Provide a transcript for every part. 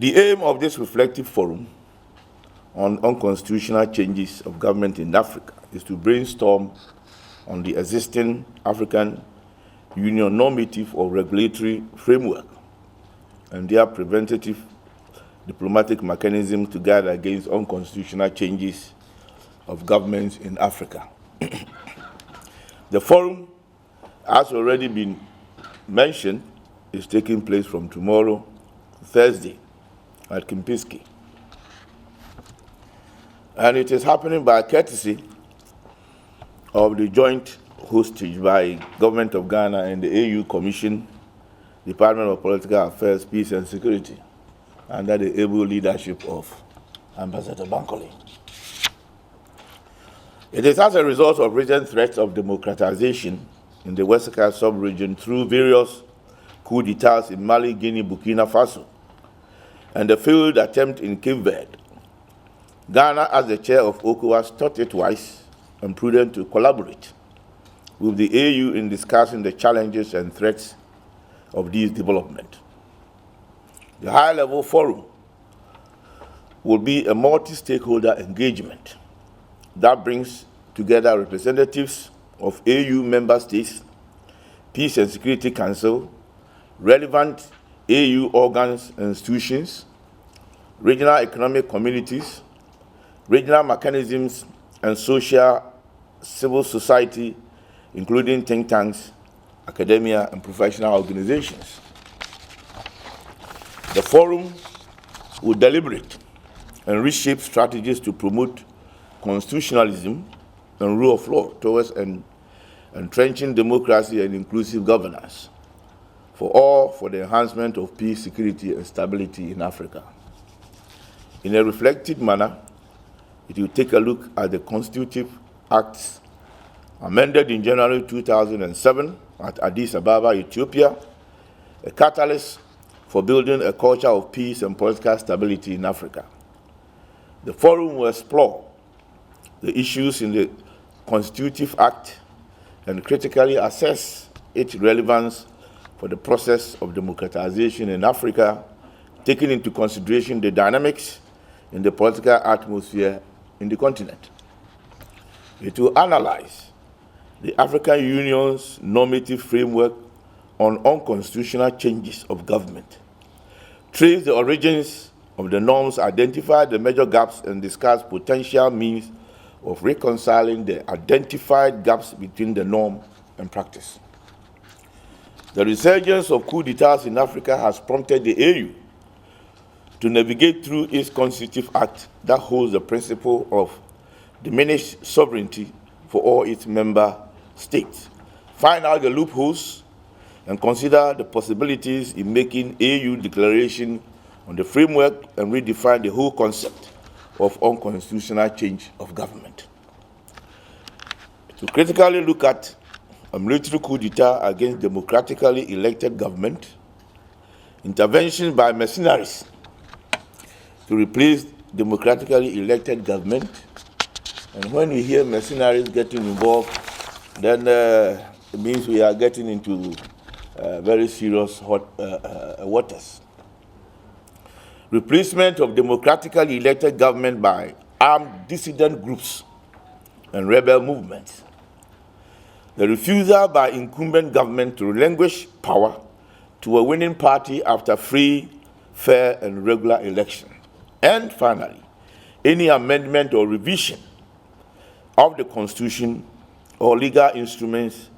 The aim of this reflective forum on unconstitutional changes of government in Africa is to brainstorm on the existing African Union normative or regulatory framework and their preventative diplomatic mechanism to guard against unconstitutional changes of governments in Africa. The forum, as already been mentioned, is taking place from tomorrow, Thursday, at Kimpiski. And it is happening by courtesy of the joint hostage by Government of Ghana and the AU Commission, Department of Political Affairs, Peace and Security, under the able leadership of Ambassador Bankole. It is as a result of recent threats of democratization in the West Africa sub-region through various coups d'etats in Mali, Guinea, Burkina Faso, and the failed attempt in Cape Verde. Ghana, as the chair of ECOWAS, thought it wise and prudent to collaborate with the AU in discussing the challenges and threats of these developments. The high-level forum will be a multi-stakeholder engagement that brings together representatives of AU member states, Peace and Security Council, relevant AU organs and institutions, regional economic communities, regional mechanisms, and civil society, including think tanks, academia, and professional organizations. The forum will deliberate and reshape strategies to promote constitutionalism and rule of law towards entrenching democracy and inclusive governance for the enhancement of peace, security, and stability in Africa. In a reflective manner, it will take a look at the constitutive acts amended in January 2007 at Addis Ababa, Ethiopia, a catalyst for building a culture of peace and political stability in Africa. The forum will explore the issues in the Constitutive Act and critically assess its relevance for the process of democratization in Africa, taking into consideration the dynamics in the political atmosphere in the continent. It will analyze the African Union's normative framework on unconstitutional changes of government, trace the origins of the norms, identify the major gaps, and discuss potential means of reconciling the identified gaps between the norm and practice. The resurgence of coups d'etats in Africa has prompted the AU to navigate through its Constitutive Act that holds the principle of diminished sovereignty for all its member states, find out the loopholes, and consider the possibilities in making AU declaration on the framework and redefine the whole concept of unconstitutional change of government. To critically look at a military coup d'etat against democratically elected government, intervention by mercenaries to replace democratically elected government, and when we hear mercenaries getting involved, then it means we are getting into very serious waters. Replacement of democratically elected government by armed dissident groups and rebel movements. The refusal by incumbent government to relinquish power to a winning party after free, fair, and regular election. And finally, any amendment or revision of the Constitution or legal instruments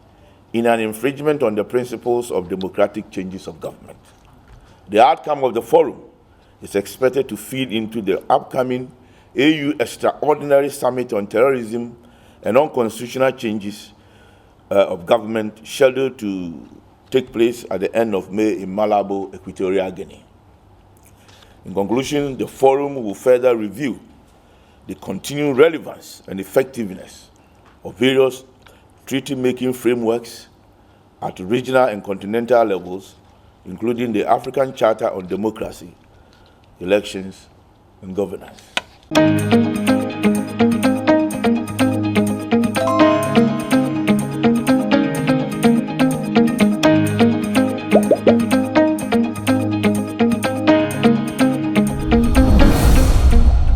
in an infringement on the principles of democratic changes of government. The outcome of the forum is expected to feed into the upcoming AU Extraordinary Summit on Terrorism and Unconstitutional Changes of Government, scheduled to take place at the end of May in Malabo, Equatorial Guinea. In conclusion, the forum will further review the continuing relevance and effectiveness of various treaty-making frameworks at regional and continental levels, including the African Charter on Democracy, Elections, and Governance.